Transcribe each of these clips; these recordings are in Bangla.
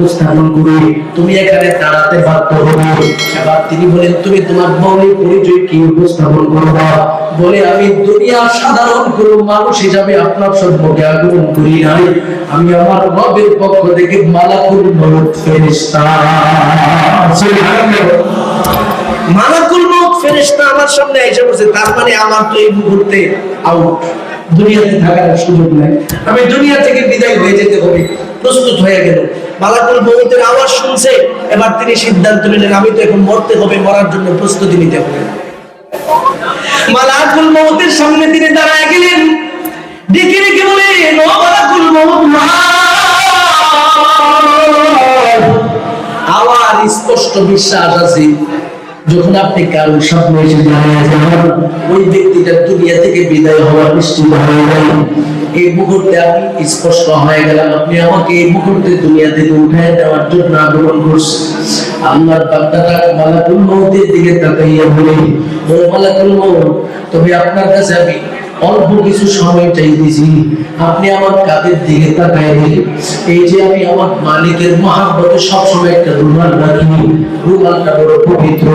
উপস্থাপন করে তুমি এখানে দাঁড়াতে বাধ্য হবে। এবার তিনি বলেন, তুমি তোমার মৌলিক পরিচয় কি উপস্থাপন করবা? বলে, আমি দুনিয়ার সাধারণ কোনো মানুষ হিসাবে আপনার সম্পর্কে আগমন করি নাই, আমি আমার রবের পক্ষ থেকে মালাকুল মউত ফেরেশতা। মালাকুল মউত ফেরেশতা আমার সামনে এসে বসে, তার মানে আমার তো এই মুহূর্তে আউট, দুনিয়াতে থাকার সুযোগ নাই, আমি দুনিয়া থেকে বিদায় হয়ে যেতে হবে। প্রস্তুত হয়ে গেল, মালাকুল মউতের আওয়াজ শুনছে। এবার তিনি সিদ্ধান্ত নিলেন, আমি তো এখন মরতে হবে, মরার জন্য প্রস্তুতি নিতে হবে। মালাকুল মউতের সামনে তিনি দাঁড়ায় গেলেন, ডেকে ডেকে বলেন, ও মালাকুল মউত, আমার স্পষ্ট বিশ্বাস আছে যখন আপনি কারোর স্বপ্নে এসে জানিয়ে যান ওই ব্যক্তিটা দুনিয়া থেকে বিদায় হওয়া নিশ্চিত হয়ে যায়। এই মুহূর্তে আমি স্পষ্ট হয়ে গেলাম আপনি আমাকে এই মুহূর্তে দুনিয়া থেকে উঠায় দেওয়ার জন্য আগমন করছেন। আল্লাহর বান্দাটা মালাকুল মউতের দিকে তাকাইয়া বলে, ও মালাকুল মউত, তবে আপনার কাছে আমি অল্প কিছু সময় চাইতেছি, আপনি আমার কাঁধের দিকে তাকায় দিন। এই যে আমি আমার মালিকের মহাব্বতে সবসময় একটা রুমাল রাখি, রুমালটা বড় পবিত্র,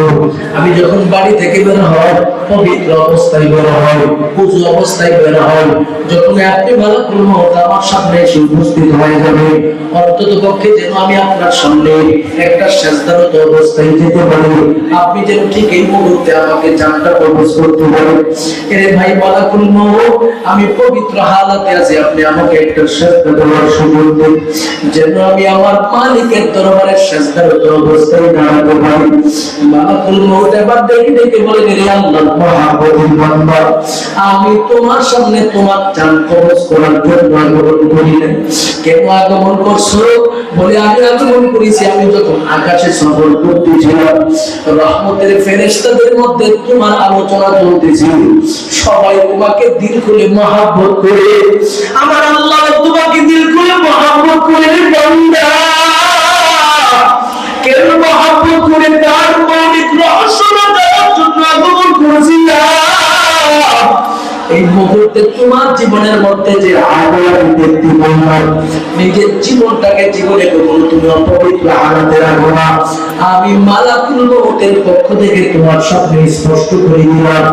আমি যখন বাড়ি থেকে বের হয় পবিত্র অবস্থায় বের হয়, উযু অবস্থায় বের হয়। যখন আপনি মালাকুল মউত আমার সামনে এসে উপস্থিত হয়ে যাবে, অন্তত পক্ষে যেন আমি আপনার সামনে একটা সিজদারত অবস্থায় যেতে পারি, আপনি যেন ঠিক এই মুহূর্তে আমাকে জানটা কবজ করতে পারেন। এরে ভাই মালাকুল মউত, আমি পবিত্র হালাতে আছি, আপনি আমাকে একটা সিজদা দেওয়ার সুযোগ দিন, যেন আমি আমার মালিকের দরবারে সিজদারত অবস্থায় দাঁড়াতে পারি। মালাকুল মউত এবার দেখে দেখে বলে, রে আল্লাহর মহাবুদ্ধির বান্দা, আমি তোমার সামনে তোমার জান কবজ করার জন্য আগমন করি না। কেন আগমন করছো? বলে, আমি আগমন করেছি আমি যখন আকাশে সফর করতেছিলাম, রহমতের ফেরেশতাদের মধ্যে তোমার আলোচনা চলতেছিল, সবাই তোমাকে দিল খুলে মহব্বত করে, আমার আল্লাহ তোমাকে দিল খুলে মহব্বত করে বান্দা কেন মহব্বত করে তার মৌলিক রহস্যটা দেওয়ার জন্য আগমন করেছিলাম। এই মুহূর্তে তোমার জীবনের মধ্যে যে আগুন দেখতে পাই, নিজের জীবনটাকে জীবনে কখনো তুমি অপবিত্র হারাতে রাখো না। আমি মালাকুল মউতের পক্ষ থেকে তোমার সামনে স্পষ্ট করে দিলাম,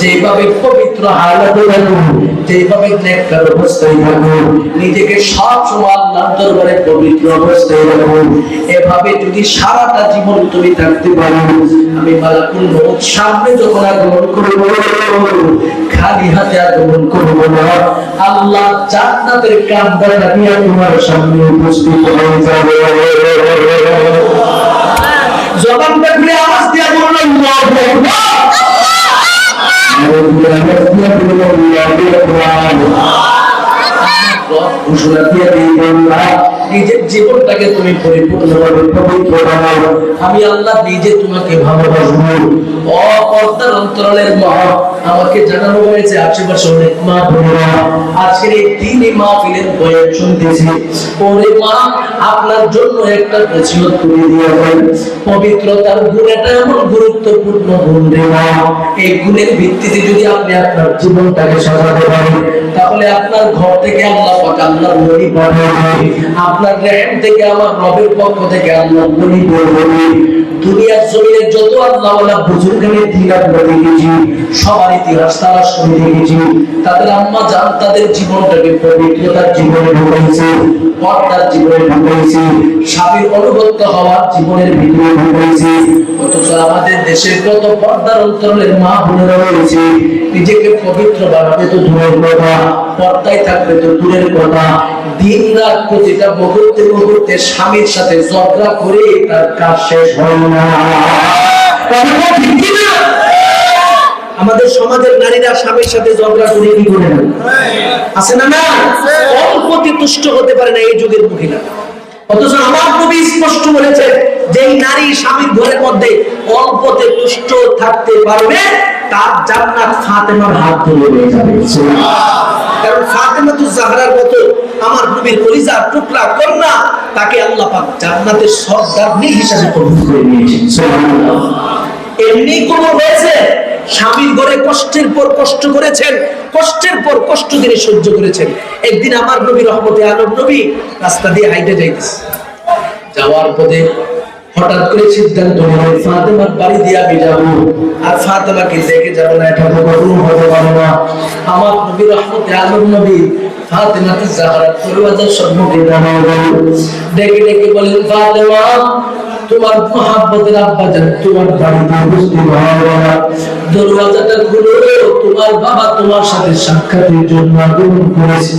যেভাবে পবিত্র হালাতে রাখো, যেভাবে নেককার অবস্থায় রাখো, নিজেকে সব সময় আল্লাহর দরবারে পবিত্র অবস্থায় রাখো, এভাবে যদি সারাটা জীবন তুমি থাকতে পারো, আমি মালাকুল মউত সামনে যখন আগমন করব, খালি হাতে আগমন করব না, আল্লাহ জান্নাতের কামরাটা নিয়ে তোমার সামনে উপস্থিত হয়ে যাবে। জবানটা খুলে আওয়াজ দিয়ে বললাম, আল্লাহু আকবার। ঘোষণা দিয়ে নিজের জীবনটাকে তুমি পরিপূর্ণভাবে পবিত্র বানাও, আমি আল্লাহ নিজে তোমাকে ভালোবাসবো। অপর্দার অন্তরালের মা, আমাকে জানানো হয়েছে আশেপাশে অনেক মা বোনেরা আজকের এই দিনই মাহফিলের বয়ান শুনতেছি। ওরে মা, আপনার জন্য একটা নসিহত করে দিয়ে যায়, পবিত্রতার গুণ এটা এমন গুরুত্বপূর্ণ গুণ রে মা, এই গুণের ভিত্তিতে যদি আপনি আপনার জীবনটাকে সাজাতে পারেন, তাহলে আপনার ঘর থেকে আল্লাহ পাক আল্লাহর ওলি পাঠাবে, আপনার রেহেম থেকে আমার রবের পক্ষ থেকে আল্লাহর ওলি পাঠাবে। দুনিয়ার জমিনে যত আল্লাহওয়ালা বুজুর্গের দিন আমরা দেখেছি, সবার ইতিহাস তালাশ করে দেখেছি, তাদের আম্মা জান তাদের জীবনটাকে পবিত্রতার জীবনে ঢুকাইছে, পর্দার জীবনে ঢুকাইছে, স্বামীর অনুগত হওয়ার জীবনের ভিতরে ঢুকাইছে। অথচ আমাদের দেশের কত পর্দার অন্তরালের মা বোনেরা রয়েছে, নিজেকে পবিত্র বানাবে তো দূরের কথা, পর্দায় থাকবে তো দূরের কথা, দিন রাত প্রতিটা মুহূর্তে মুহূর্তে স্বামীর সাথে ঝগড়া করে তার কাজ শেষ হয় না। আমাদের সমাজের নারীরা স্বামীর সাথে ঝগড়া করে কি করে না, আছে না? না, অল্পতে তুষ্ট হতে পারে না এই যুগের মহিলা। অথচ আমার নবী স্পষ্ট বলেছে, যে নারী স্বামীর ঘরের মধ্যে অল্পতে তুষ্ট থাকতে পারবে, তার জান্নাত ফাতেমার হাত ধরে হয়ে যাবে। কারণ ফাতেমাতুজ জাহরার মতো আমার নবীর কলিজার টুকরা কন্যা, তাকে আল্লাহ পাক জান্নাতের সর্দারনী হিসেবে কবুল করে নিয়েছেন। সুবহানাল্লাহ। এমনি কবুল হয়েছে, স্বামীর ঘরে কষ্টের পর কষ্ট করেছেন, কষ্টের পর কষ্ট তিনি সহ্য করেছেন। একদিন আমার নবী রহমতে আলম নবী রাস্তা দিয়ে হাইটে যাইতেছে, যাওয়ার পথে হঠাৎ করে সিদ্ধান্ত নিলেন ফাতেমার বাড়ি দিয়ে আমি যাবো, আর ফাতেমাকে দেখে যাবো না, এটা কখনো হতে পারে না। আমার নবী রহমতে আলম নবী ফাতেমাকে জাহরার দরওয়াজার সম্মুখে দাঁড়ালেন, ডেকে ডেকে বলেন, ফাতেমা তোমার মহাব্বতের আব্বাজান তোমার বাড়িতে উপস্থিত হওয়া, দরওয়াজাটা খুলো, তোমার বাবা তোমার সাথে সাক্ষাতের জন্য আগমন করেছে।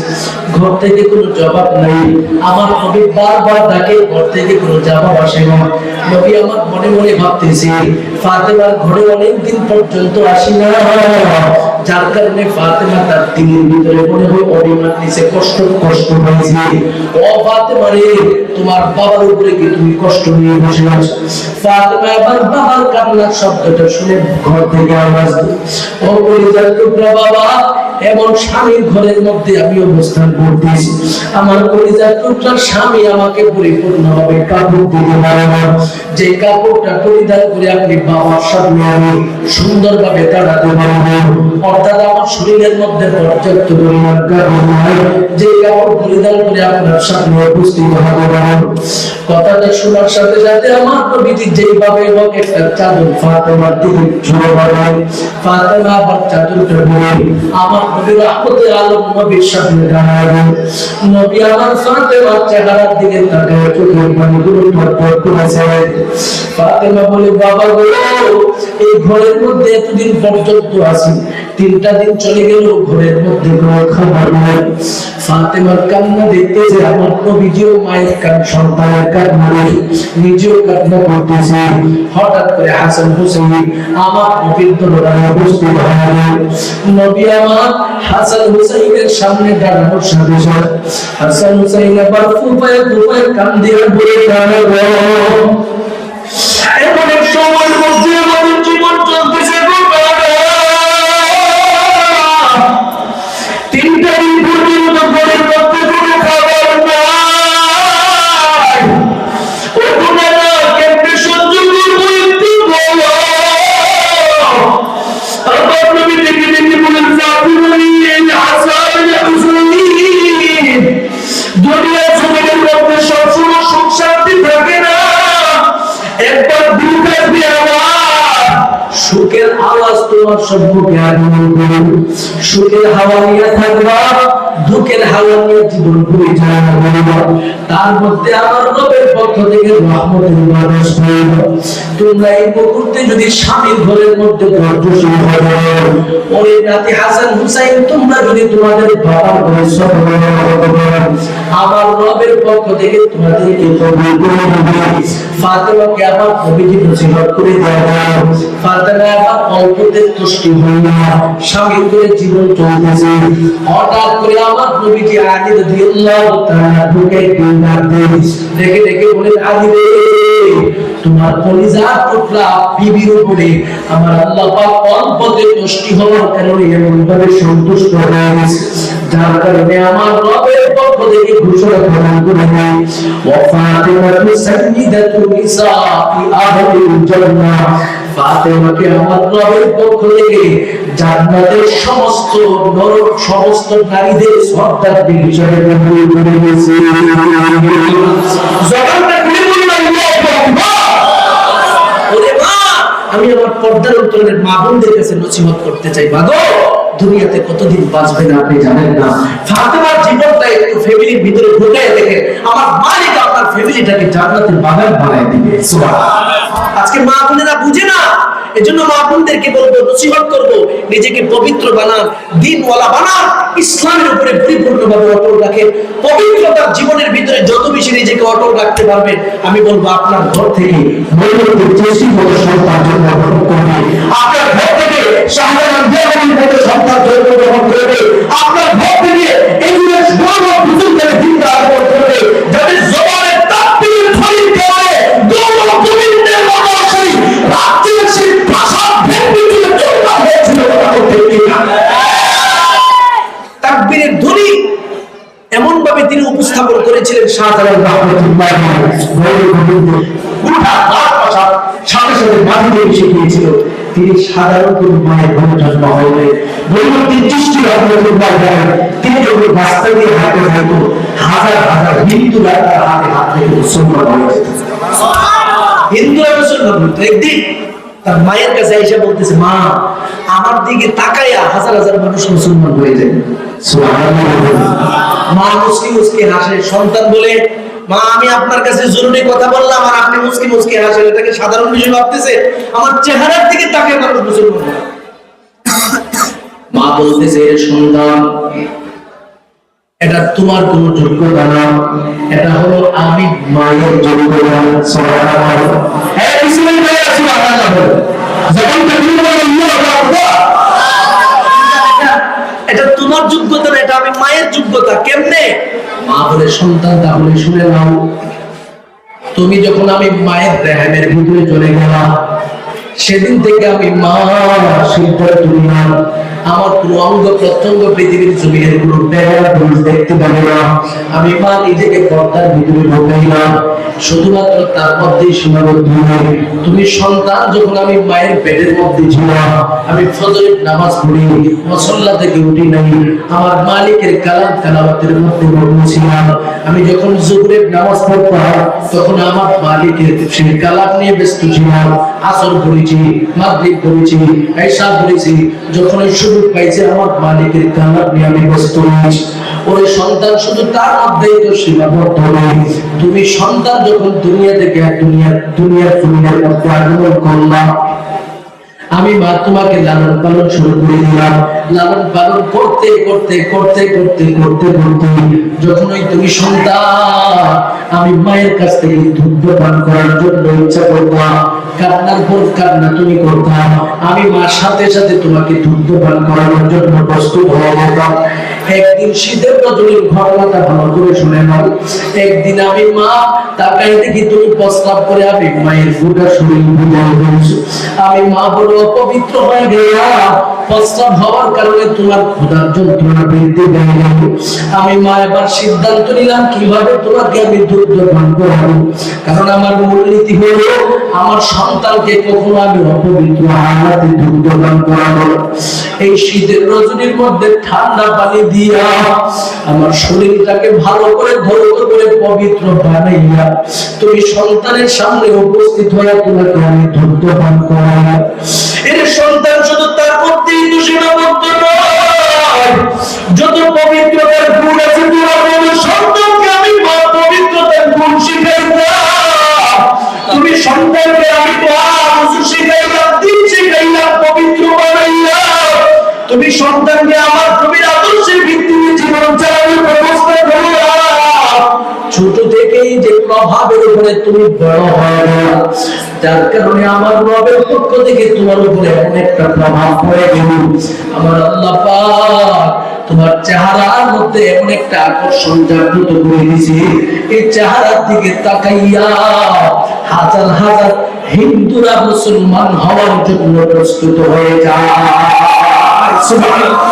ঘর থেকে কোনো জবাব নাই। আমার নবী বারবার ডাকে, ঘর থেকে কোনো জবাব আসে না। নবী আমার মনে মনে ভাবতেছে ফাতেমার ঘরে অনেকদিন পর্যন্ত আসি না, যার কারণে ফাতেমা তার দিনের ভিতরে মনে হয় অভিমান নিছে, কষ্ট হয়েছে। ও ফাতেমা রে, তোমার বাবার উপরে কি তুমি কষ্ট নিয়ে বসে আছো? ফাতেমা আবার বাবার কান্নার শব্দটা শুনে ঘর থেকে আওয়াজ দিল, ও কলিজার টুকরা বাবা, এমন স্বামীর ঘরের মধ্যে আমি অবস্থান করতেছি, আমার কলিজার টুকরার স্বামী আমাকে পরিপূর্ণভাবে কাপড় দিতে পারে না, যে কাপড়টা পরিধান করে আপনি বাবার সামনে আমি সুন্দরভাবে দাঁড়াতে পারবো, অর্থাৎ আমার শরীরের মধ্যে পর্যাপ্ত পরিমাণ কাপড় নাই, যে কাপড় পরিধান করে আপনার সামনে উপস্থিত হতে পারবো। কথাটা শোনার সাথে সাথে আমার নবীজি যেইভাবে হোক একটা চাদর ফাতেমার দিকে ছুঁড়ে মারলেন। ফাতেমা আবার চাদরটা ধরে আমার নবী রহমতে আলম নবীর সামনে দাঁড়ালেন। নবী আমার ফাতেমার চেহারার দিকে তাকায় চোখের পানিগুলো টপটপ করেছে। ফাতেমা বলে, বাবা গো, এই ঘরের মধ্যে এতদিন পর্যন্ত আছি, 3টা দিন চলে গেল, ঘরের মধ্যে কোনো খাবার নাই। ফাতেমার কান্না দেখতে যে আমার নবীজিও মায়ের সন্তানের কান্না নিজেও কান্না করতেছে। হঠাৎ করে হাসান হুসাইন আমার নবীর দরবারে উপস্থিত হলেন। নবী আমার হাসান হুসাইনের সামনে দাঁড়ানোর সাথে সাথে হাসান হুসাইন আবার ফুপায় ফুপায় কান্দে বলে দাঁড়ালো, এমন এক সময়ের মধ্যে আমাদের জীবন চলতেছে, 3টা দিন পর্যন্ত ঘরের মধ্যে কোনো খাবার নাই, ওখানে না কেমনে সহ্য করবো একটু বলো। আমার নবী দেখে দেখে বলেন, দুনিয়া জমিনের মধ্যে সবসময় সুখ শান্তি থাকে না, একবার দুঃখ আসবে, আমার সুখের আওয়াজ তোমার সম্মুখে আগমন করুন, সুখের হাওয়া নিয়ে থাকবা, দুঃখের হাওয়া নিয়ে জীবন পরিচালনা করবা, তার মধ্যে আমার রবের পক্ষ থেকে রহমতের বাতাস বইবে। তোমরা এই মুহূর্তে যদি স্বামীর ঘরের মধ্যে ধৈর্যশীল হও, ওরে নাতি হাসান হুসাইন, তোমরা যদি তোমাদের বাবার ঘরে সফল হতে পারো, আমার রবের পক্ষ থেকে তোমাদেরকে কবুল করে নেবে। ফাতেমাকে আবার নবীজি নসিহত করে দেওয়া। ফাতেমা আবার অল্পতে তুষ্টি হইয়া স্বামীর ঘরে জীবন চলতেছে। হঠাৎ করে আমার নবীজি আলী রাদিয়াল্লাহু তাআলা ঢুকে ডাক দেন, ডেকে ডেকে বলেন, আলী রে, তোমার কলিজার টুকরা বিবির উপরে আমার আল্লাহ পাক অল্পতে তুষ্টি হওয়ার কারণে এমন ভাবে সন্তুষ্ট হয়ে গেছে, যার কারণে আমার রবের পক্ষ থেকে ঘোষণা প্রদান করে দেয়, ওয়া ফাতিমাতু সাইয়্যিদাতু নিসাই আহলিল জান্নাহ, ফাতেমাকে আমার রবের পক্ষ থেকে জান্নাতের সমস্ত নারীদের সর্দারদের হিসেবে কবুল করে নিয়েছে। জবানটা খুলে বলুন, আল্লাহু আকবার। ওরে মা, আমি আমার পর্দার অন্তরের মা বোনদের কাছে নসিহত করতে চাই, মাগো, দুনিয়াতে কতদিন বাঁচবেন আপনি জানেন না। ফাতেমার জীবনটা একটু ফ্যামিলির ভিতরে ঢুকায় দেখেন, আমার মালিক আপনার ফ্যামিলিটাকে জান্নাতের বাগান বানায় দিবে। সুবহানাল্লাহ। আজকে মা বোনেরা বুঝে না, এজন্য মা বোনদেরকে বলবো, নসিহত করবো, নিজেকে পবিত্র বানান, দ্বীনওয়ালা বানান, ইসলামের উপরে পরিপূর্ণভাবে অটল রাখেন। পবিত্রতার জীবনের ভিতরে যত বেশি নিজেকে অটল রাখতে পারবেন, আমি বলবো আপনার ঘর থেকে মহিলাদের চেষ্টি মতো সন্তান জন্মগ্রহণ করবে, আপনার ঘর থেকে শাহজাহান বিয়ামনির মতো সন্তান জন্মগ্রহণ করবে, আপনার ঘর থেকে ইংরেজ বড় বুজুর্গের চিন্তা আগমন করবে, যাদের জবানের তাকবীর ধ্বনি করে গৌরব গোবিন্দের মহাশয় রাজ্যের সেই প্রাসাদ ভেঙে দিয়ে চুরমার হয়েছিল। তাকবীরের ধ্বনি এমন ভাবে তিনি উপস্থাপন করেছিলেন, শাহজালাল রাহমাতুল্লাহ সাথে সাথে বাঁধিয়ে এসে গিয়েছিল। তিনি সাধারণ কোনো মায়ের ঘরে জন্ম হয়নি, বৈদ্যুতিক দৃষ্টি রহমতুল্লাহ জানেন, তিনি যখন রাস্তা দিয়ে হাঁটে থাকতো, হাজার হাজার হিন্দুরা তার হাতে হাত রেখে মুসলমান হয়ে যেত। হিন্দুরা মুসলমান হতো। একদিন তার মায়ের কাছে এসে বলতেছে, মা আমার দিকে তাকাইয়া হাজার হাজার মানুষ মুসলমান হয়ে যায়। মা মুসকি মুসকি হাসে। সন্তান বলে, মা আমি আপনার কাছে জরুরি কথা বললাম আর আপনি মুসকি মুসকি হাসেন, এটাকে সাধারণ বিষয় ভাবতেছে? আমার চেহারার দিকে তাকিয়ে মানুষ মুসলমান হয়। মা বলতেছে, সন্তান এটা তোমার কোনো যোগ্যতা না, এটা হলো আমি মায়ের যোগ্যতা। সুবহানাল্লাহ। হ্যাঁ মুসলিম ভাই সুবহানাল্লাহ। যখন তাকবীর বলেন আল্লাহু আকবার, এটা তোমার যোগ্যতা না, এটা আমি মায়ের যোগ্যতা। কেমনে? মা বলে, সন্তান তাহলে শুনে নাও, তুমি যখন আমি মায়ের রেহেমের ভিতরে চলে গেলাম, সেদিন থেকে আমি মা শিল্পের দুনিয়া আমার কোনো অঙ্গ প্রত্যঙ্গ পৃথিবীর জমিনের কোনো বেড়া দেখতে পাবো না। আমি মা নিজেকে পর্দার ভিতরে ঢোকাইলাম, শুধুমাত্র তার মধ্যেই সীমাবদ্ধ নয়। তুমি সন্তান যখন আমি মায়ের পেটের মধ্যে ছিলাম, আমি ফজরের নামাজ পড়ি, মুসল্লা থেকে উঠি নাই, আমার মালিকের কালাম তেলাওয়াতের মধ্যে মগ্ন ছিলাম। আমি যখন জোহরের নামাজ পড়তাম, তখন আমার মালিকের সেই কালাম নিয়ে ব্যস্ত ছিলাম। আসর পড়েছি, মাগরিব পড়েছি, ইশা পড়েছি, যখন সুযোগ পাইছে আমার মালিকের কালাম নিয়ে আমি ব্যস্ত রয়েছি। ওরে সন্তান, শুধু তার মধ্যেই তো সীমাবদ্ধ নয়। তুমি সন্তান যখন দুনিয়া থেকে দুনিয়ার জমিনের মধ্যে আগমন করলাম, আমি মা তোমাকে লালন পালন শুরু করে দিলাম। লালন পালন করতে করতে করতে করতে করতে করতে যখন ওই তুমি সন্তান, আমি মায়ের কাছ থেকে দুধ পান করার জন্য ইচ্ছা করতাম, কান্নার পর কান্না তুমি করতাম, আমি মার সাথে সাথে তোমাকে দুধ পান করানোর জন্য প্রস্তুত হয়ে যেতাম। একদিন শীতের রজনীর ঘটনাটা ভালো করে শুনে নাও। একদিন আমি মা তাকাই দেখি তুমি প্রস্রাব করে আমি মায়ের গোটা শরীর ভিজাই দিয়েছো। আমি মা বড় অপবিত্র হয়ে গেলাম। প্রস্রাব হওয়ার কারণে তোমার ক্ষুধার যন্ত্রণা বৃদ্ধি পেয়ে গেল। আমি মা এবার সিদ্ধান্ত নিলাম কিভাবে তোমাকে আমি দুধ পান করাবো, কারণ আমার মূলনীতি হলো আমার সন্তানকে কখনো আমি অপবিত্র হাতে দুধ পান করাবো। এই শীতের রজনীর মধ্যে ঠান্ডা পানি দিয়া আমার শরীরটাকে ভালো করে ধৌত করে পবিত্র বানাইয়া তুমি সন্তানের সামনে উপস্থিত হয়ে তোমাকে আমি দুধ পান করাবো। এর সন্তান শুধু তার মধ্যেই তো সীমাবদ্ধ নয়, যত পবিত্রতার গুণ আছে তোমার সন্তানকে আমি পবিত্রতার গুণ শিখাইলাম। তুমি সন্তানকে আমি শিখাইলাম, দিন শিখাইলাম, পবিত্র বানাইলাম। তুমি সন্তানকে আমার নবীর আদর্শের ভিত্তিতে জীবন চালানোর ব্যবস্থা করলাম। ছোট থেকেই যে প্রভাবের উপরে তুমি বড় হয়, যার কারণে আমার রবের পক্ষ থেকে তোমার উপরে এমন একটা প্রভাব পড়ে গেল। আমার আল্লাহ পাক তোমার চেহারার মধ্যে এমন একটা আকর্ষণ জাগ্রত করে দিয়েছে, এই চেহারার দিকে তাকাইয়া হাজার হাজার হিন্দুরা মুসলমান হওয়ার জন্য প্রস্তুত হয়ে যায়। সুবহানাল্লাহ।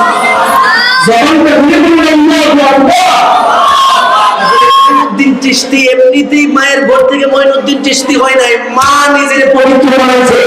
মঈনুদ্দিন চিশতি এমনিতেই মায়ের ঘর থেকে মঈনুদ্দিন চিশতি হয় নাই, মা নিজের পবিত্র বানাইছে,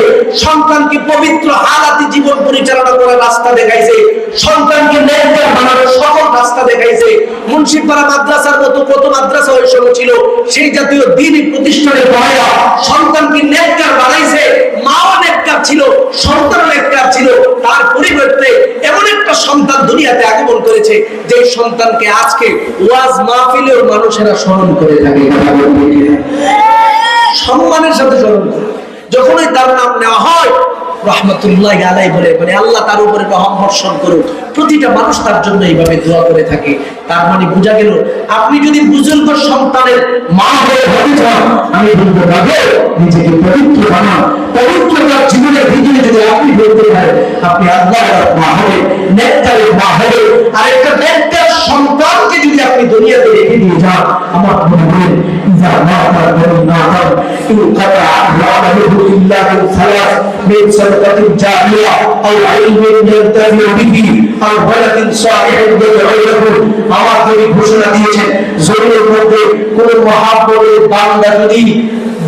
সন্তানকে পবিত্র হালাতে জীবন পরিচালনা করার রাস্তা দেখাইছে, সন্তানকে নেককার বানানোর সকল রাস্তা দেখাইছে। মুন্সিপাড়া মাদ্রাসার মতো কত মাদ্রাসা ওই সময় ছিল, সেই জাতীয় দ্বীনি প্রতিষ্ঠানের পড়ায়া সন্তানকে নেককার বানাইছে। মাও নেককার ছিল, সন্তানও নেককার ছিল। তার পরিবর্তে এমন একটা সন্তান দুনিয়াতে আগমন করেছে, যে সন্তানকে আজকে ওয়াজ মাহফিলেও মানুষেরা স্মরণ করে থাকে, সম্মানের সাথে স্মরণ করে। যখনই তার নাম নেওয়া হয় রহমতুল্লাহ আলাই বলে, মানে আল্লাহ তার উপরে রহম বর্ষণ করুক, প্রতিটা মানুষ তার জন্য এইভাবে দোয়া করে থাকে। তার মানে বোঝা গেল, আপনি যদি বুজুর্গ সন্তানের মা হয়ে হতে চান, আমি বলবো ভাবে নিজেকে পবিত্র বানান। পবিত্রতার জীবনের ভিতরে যদি আপনি বলতে পারেন, আপনি আল্লাহর মা হবে, নেককারের মা হবে। আর একটা নেককার সন্তানকে যদি আপনি দুনিয়াতে রেখে দিয়ে যান, আমার মনে হয় ইজা মাতা বনিনাতাম ইনকাতা আহলাহু ইল্লা বিল সালাস মিন সাদাকাতিন জারিয়া আও ইলমিন ইয়ানতাফিউ বিহি আও ওয়ালাদিন সালিহিন ইয়াদউ লাহু। আমার নবী ঘোষণা দিয়েছেন, জমিনের মধ্যে কোন মহাব্বতের বান্দা যদি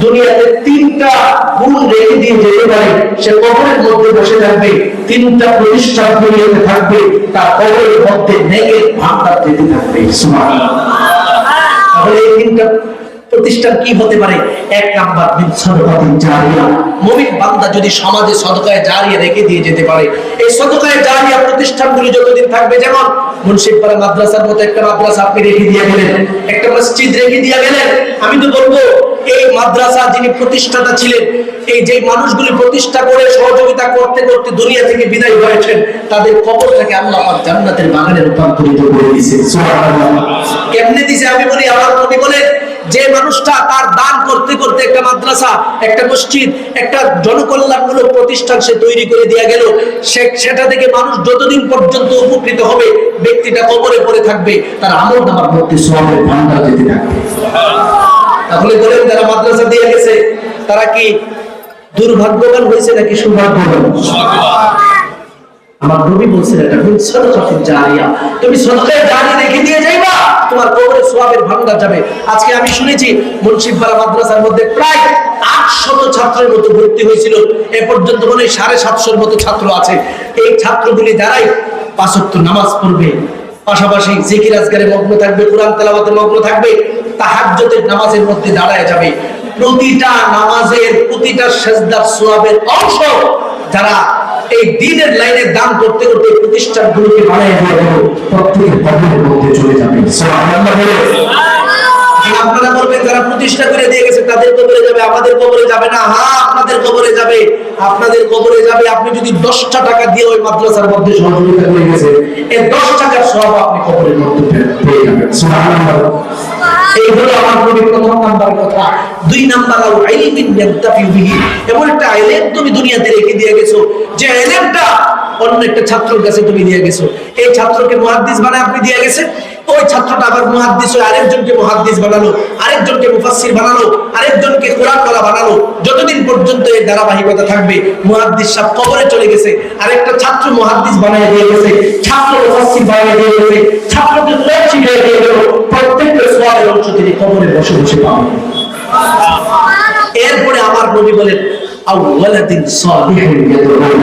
দুনিয়াতে তিনটা গুণ রেখে দিয়ে যেতে পারে, সে কবরের মধ্যে বসে থাকবে, তিনটা প্রতিষ্ঠান দুনিয়াতে থাকবে, তার কবরের মধ্যে নেকের ভান্ডার যেতে থাকবে। সুবহানাল্লাহ। তাহলে এই তিনটা প্রতিষ্ঠান কি হতে পারে? এক নাম্বার মিন সাদাকাতিন জারিয়া, মুমিন বান্দা যদি সমাজে সদকায়ে জারিয়া রেখে দিয়ে যেতে পারে, এই সদকায়ে জারিয়া প্রতিষ্ঠানগুলি যতদিন থাকবে, যেমন মুন্সিপাড়া মাদ্রাসার মতো একটা মাদ্রাসা আপনি রেখে দিয়ে গেলেন, একটা মসজিদ রেখে দিয়ে গেলেন, আমি তো বলবো এই মাদ্রাসা যিনি প্রতিষ্ঠাতা ছিলেন, এই যে মানুষগুলি প্রতিষ্ঠা করে সহযোগিতা করতে করতে দুনিয়া থেকে বিদায় হয়েছেন, তাদের কবরটাকে আল্লাহ পাক জান্নাতের বাগানে রূপান্তরিত করে দিয়েছেন। সুবহানাল্লাহ। কেমনে দিয়েছে? আমি বলি, আমার নবী বলেন, যে মানুষটা তার দান করতে করতে একটা মাদ্রাসা, একটা মসজিদ, একটা জনকল্যাণমূলক প্রতিষ্ঠান সে তৈরি করে দিয়ে গেল, সেটা থেকে মানুষ যতদিন পর্যন্ত উপকৃত হবে, ব্যক্তিটা কবরে পড়ে থাকবে, তার আমলনামার মধ্যে সওয়াবের ভান্ডার যেতে থাকবে। তাহলে বলেন, যারা মাদ্রাসা দিয়ে গেছে তারা কি দুর্ভাগ্যবান হয়েছে নাকি সৌভাগ্যবান? আমার নবী বলছেন, এটা মিন সাদাকাতিন জারিয়া, তুমি সদকায়ে জারিয়া রেখে দিয়ে যাইবা, তোমার কবরে সওয়াবের ভান্ডার যাবে। আজকে আমি শুনেছি মুন্সিপাড়া মাদ্রাসার মধ্যে প্রায় 800 ছাত্রের মতো ভর্তি হয়েছিল, এ পর্যন্ত মনে হয় 750 মতো ছাত্র আছে। এই ছাত্রগুলি যারাই 5 ওয়াক্ত নামাজ পড়বে, পাশাপাশি জিকির আজকারে মগ্ন থাকবে, কোরআন তেলাওয়াতে মগ্ন থাকবে, তাহাজ্জুদের নামাজের মধ্যে দাঁড়ায় যাবে, প্রতিটা নামাজের প্রতিটা সিজদার সওয়াবের অংশ যারা এই দ্বীনের লাইনে দান করতে করতে প্রতিষ্ঠানগুলোকে বানায় দিয়ে দেব, প্রত্যেকের কবরের মধ্যে চলে যাবে। সুবহানাল্লাহ। আপনারা বলবেন, যারা প্রতিষ্ঠা করে দিয়ে গেছে তাদের কবরে যাবে, আমাদের কবরে যাবে না। হ্যাঁ, আপনাদের কবরে যাবে, আপনাদের কবরে যাবে। আপনি যদি 10টা টাকা দিয়ে ওই মাদ্রাসার মধ্যে সহযোগিতা করে গেছে, এই 10 টাকার সওয়াব আপনি কবরের মধ্যে পেয়ে যাবেন। সুবহানাল্লাহ। এই হলো আমার নবীর প্রথম নাম্বার কথা। 2 নাম্বার, আল ইলমিন ইয়ানতাফি বিহি, এমন একটা ইলম তুমি দুনিয়াতে রেখে দিয়ে গেছো, যে ইলমটা অন্য একটা ছাত্রের কাছে তুমি দিয়ে গেছো। এই ছাত্রকে মুহাদ্দিস বানায় আপনি দিয়ে গেছে, ওই ছাত্রটা আবার মুহাদ্দিস হয়ে আরেকজনকে মুহাদ্দিস বানালো, আরেকজনকে মুফাসসির বানালো, আরেকজনকে কোরআনওয়ালা বানালো। যতদিন পর্যন্ত এই ধারাবাহিকতা থাকবে, মুহাদ্দিস সাহেব কবরে চলে গেছে, আরেকটা ছাত্র মুহাদ্দিস বানিয়ে দিয়ে গেছে, ছাত্র মুফাসসির বানিয়ে দিয়ে গেছে, ছাত্রকে কোরআন শিখিয়ে দিয়ে গেল, প্রত্যেকটা সওয়াবের অংশ তিনি কবরে বসে বসে পাবেন। এরপরে আমার নবী বলেন, আওয়ালাদিন সালিহিন ইয়াদউনাহু,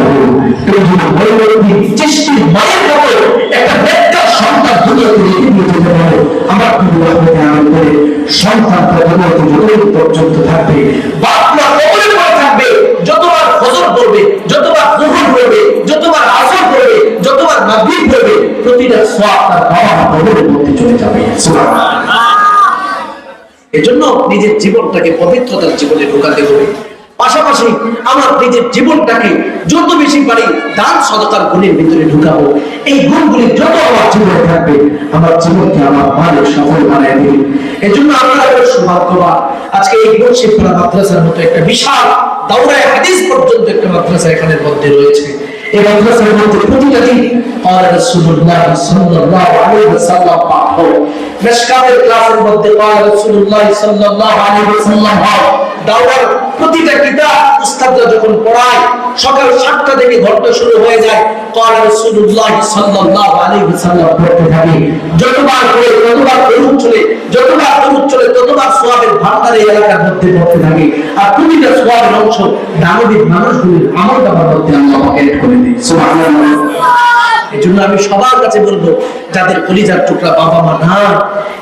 তুমি যদি বলবি চেষ্টির মায়ের কবর একটা নেককার সন্তান দুনিয়াতে রেখে দিয়ে যেতে পারো, আমার নবী রহমতে আলামিন বলে, সন্তানটা দুনিয়াতে যতদিন পর্যন্ত থাকবে, বাপ মা কবরে পড়ে থাকবে, যতবার ফজর পড়বে, যতবার যুহর পড়বে, যতবার আসর পড়বে, যতবার মাগরিব পড়বে, প্রতিটা সওয়াব তার বাবা মা কবরের মধ্যে চলে যাবে। সুবহানাল্লাহ। এজন্য নিজের জীবনটাকে পবিত্রতার জীবনে ঢোকাতে হবে, পাশাপাশি আমার নিজের জীবনটাকে যত বেশি পারি দান সদকার গুণের ভিতরে ঢুকাবো। এই গুণগুলি যত আমার জীবনে থাকবে, আমার জীবনকে আমার ভালো সফল বানায় দেবে। এজন্য আমরা সৌভাগ্যবান, আজকে এই মুন্সিপাড়া মাদ্রাসার মতো একটা বিশাল দাওরায়ে হাদিস পর্যন্ত একটা মাদ্রাসা এখানের মধ্যে রয়েছে। এই মাদ্রাসার মধ্যে প্রতিটা দিন ক্বালা রাসূলুল্লাহ সাল্লাল্লাহু আলাইহি ওয়াসাল্লাম পাঠ হয়, মিশকাতের ক্লাসের মধ্যে ক্বালা রাসূলুল্লাহ সাল্লাল্লাহু আলাইহি ওয়াসাল্লাম হয়। দাওরার প্রতিটা কিতাব উস্তাদরা যখন পড়ায়, সকাল 7টা থেকে ঘন্টা শুরু হয়ে যায়, ক্বালা রাসূলুল্লাহ সাল্লাল্লাহু আলাইহি ওয়াসাল্লাম পড়তে থাকে। যতবার পড়ে ততবার দরুদ চলে, যতবার দরুদ চলে ততবার সওয়াবের ভান্ডার এই এলাকার মধ্যে পড়তে থাকে। আর প্রতিটা সওয়াবের অংশ দানবীর মানুষগুলির আমলনামার মধ্যে আল্লাহ এড করে দেয়। সুবহানাল্লাহ। এজন্য আমি সবার কাছে বলবো, যাদের কলিজার টুকরা বাবা মা না,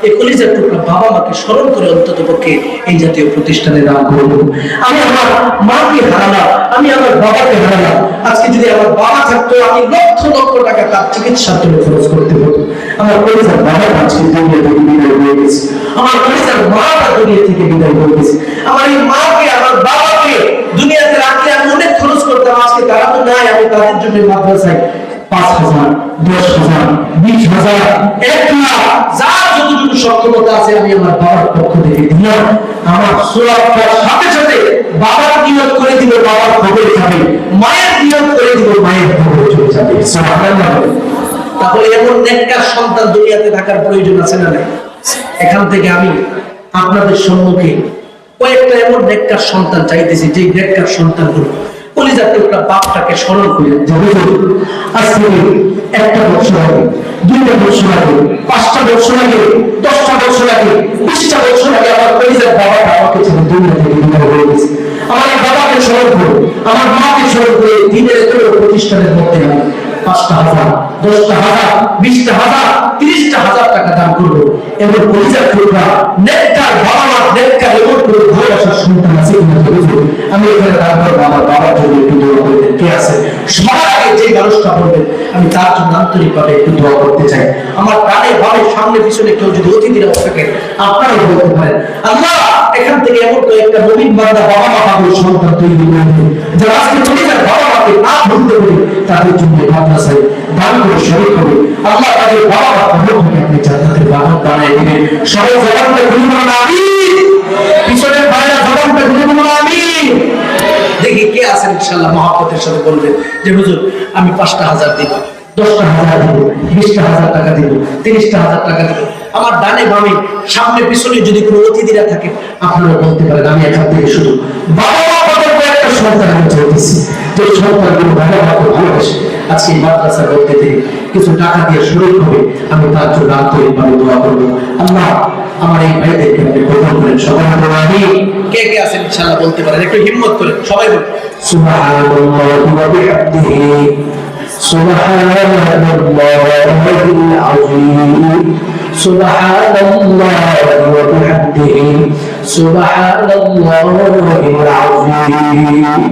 এই কলিজার টুকরা বাবা মাকে স্মরণ করে অন্তত পক্ষে এই জাতীয় প্রতিষ্ঠানে দান করবো। আমি আমার মাকে হারালাম, আমি আমার বাবাকে হারালাম। আজকে যদি আমার বাবা থাকতো, আমি লক্ষ লক্ষ টাকা তার চিকিৎসার জন্য খরচ করতে হতো। আমার কলিজার বাবা আজকে দুনিয়া থেকে বিদায় হয়ে গেছে, আমার কলিজার মাটা দুনিয়া থেকে বিদায় হয়ে গেছে। আমার এই মাকে, আমার বাবাকে দুনিয়াতে রাখলে আমি অনেক খরচ করতাম, আজকে তারা তো নাই। আমি তাদের জন্য মাদ্রাসায় 5,000, 10,000, 20,000, 1 লাখ, যার যতটুকু সক্ষমতা আছে আমি আমার বাবার পক্ষ থেকে দিলাম। আমার সওয়াবটার সাথে সাথে বাবার নিয়ত করে দিব, বাবার কবরে যাবে, মায়ের নিয়ত করে দিব, মায়ের কবরে চলে যাবে। সুবহানাল্লাহ। তাহলে এমন নেককার সন্তান দুনিয়াতে থাকার প্রয়োজন আছে না নাই? এখান থেকে আমি আপনাদের সম্মুখে কয়েকটা এমন নেককার সন্তান চাইতেছি, যে নেককার সন্তানগুলো কলিজার টুকরা বাপটাকে স্মরণ করে যে হুজুর, আজ থেকে 1টা বছর আগে, 2টা বছর আগে, 5টা বছর আগে, 10টা বছর আগে, 20টা বছর আগে আমার কলিজার বাবাটা আমাকে ছেড়ে দুনিয়া থেকে বিদায় হয়ে গেছে। আমার এই বাবাকে স্মরণ করে, আমার মাকে স্মরণ করে দিনের এত প্রতিষ্ঠানের মধ্যে আমি 5টা হাজার, 10টা হাজার, 20টা হাজার, 30টা হাজার টাকা দান করবো। এবং কলিজার টুকরা নেককার বাবা মা, নেককার এমন করে ভালোবাসার সন্তান আছে কিনা হুজুর, আমি এখানে দান করবো। আমার বাবার জন্য একটু দোয়া করবেন, কে আছে? সবার আগে যে মানুষটা বলবেন আমি তার জন্য আন্তরিকভাবে একটু দোয়া করতে চাই। আমার ডানে বামে সামনে পিছনে কেউ যদি অতিথিরা থাকে আপনারাও বলতে পারেন, আল্লাহ এখান থেকে এমন তো একটা নবীন বান্দা বাবা মা পাগল সন্তান তৈরি করে দিন, যারা আজকে কলিজার বাবা মাকে না ভুলতে পারে তাদের জন্য মাদ্রাসায় দান করে শরীর হবে। আল্লাহ তাদের বাবা মা ভালো হবে, আপনি জান্নাতের বাহন বানায় দিবেন। সবাই জবানটা খুলে বলুন আমিন। পিছনের ভাইরা জবানটা খুলে বলুন আমিন। দেখি কে আছেন ইনশাআল্লাহ মহব্বতের সাথে বলবেন যে হুজুর আমি 5টা হাজার দিব, 10টা হাজার দিব, 20টা হাজার টাকা দিব, 30টা হাজার টাকা দিব। আমার ডানে বামে সামনে পিছনে যদি কোনো অতিথিরা থাকে আপনারা বলতে পারেন আমি এখান থেকে শুধু বাবা মা পাগল একটা সন্তান আমি চাইতেছি, যে সন্তানগুলো বাবা মাকে ভালোবাসে আজকে এই মাদ্রাসার মধ্যে থেকে কিছু টাকা দিয়ে শুরু হবে, আমি তার জন্য আন্তরিকভাবে দোয়া করবো। আল্লাহ আমার এই ভাইদেরকে আপনি কবুল করেন। সবাই বলুন আমিন। কে কে আছেন ইনশাআল্লাহ বলতে পারেন, একটু হিম্মত করেন সবাই বলুন সুবহানাল্লাহি ওয়া বিহামদিহি সুবহানাল্লাহিল আযীম সুবহানাল্লাহি ওয়া বিহামদিহি সুবহানাল্লাহিল আযীম।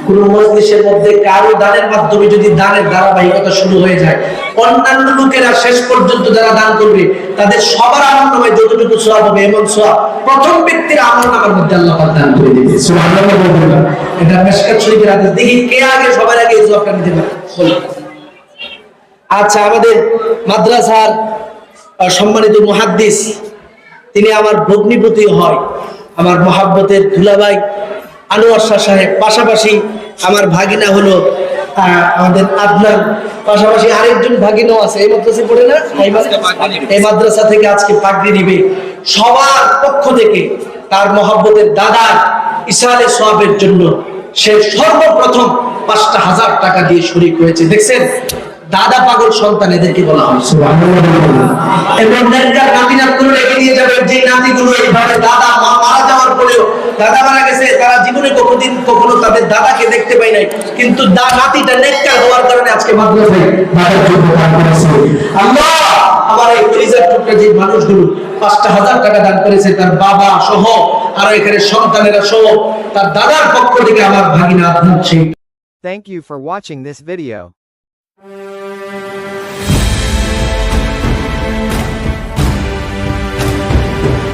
কোন মজলিসের মধ্যে কারো দানের মাধ্যমে যদি দানের ধারাবাহিকতা শুরু হয়ে যায়, অন্যান্য লোকেরা শেষ পর্যন্ত যারা দান করবে তাদের সবার আমলনামায় যতটুকু সওয়াব হবে এমন সওয়াব প্রথম ব্যক্তির আমলনামার মধ্যে আল্লাহ পাক দান করে দিবেন। সুবহানাল্লাহ বলবেন। এটা মিশকাত শরীফের হাদিস। দেখি কে আগে সবার আগে এই জবাবটা দিতে পারে। আচ্ছা, আমাদের মাদ্রাসার সম্মানিত মুহাদ্দিস, তিনি আমার ভগ্নিপতি হয়, আমার মহাব্বতের দুলাভাই আনোয়ার শাহ সাহেব, পাশাপাশি আমার ভাগিনা হলো আমাদের আদনান, পাশাপাশি আরেকজন ভাগিনাও আছে এই মাদ্রাসায় পড়ে না, এই মাদ্রাসা থেকে আজকে পাগড়ি নিবে। সবার পক্ষ থেকে তার মহাব্বতের দাদা ইসালে সওয়াবের জন্য সে সর্বপ্রথম 5টা হাজার টাকা দিয়ে শরীক হয়েছে। দেখছেন, দাদা পাগল সন্তান এদেরকে বলা হয়। এবং নেককার নাতি-নাতগুলো রেখে দিয়ে যাবে, যে নাতিগুলো এইভাবে দাদা মারা যাওয়ার পরেও, দাদা মারা গেছে তারা জীবনে কখনো তাদের দাদাকে দেখতে পায় নাই, কিন্তু নাতিটা নেককার হওয়ার কারণে আজকে মাদ্রাসায় দাদার জন্য দান করেছে। আল্লাহ আমার এই কলিজার টুকরা যে মানুষগুলো 5টা হাজার টাকা দান করেছে, তার বাবা সহ আর এখানে সন্তানেরা সহ তার দাদার পক্ষ থেকে আমার ভাগিনা Adnan. Thank you for watching this video.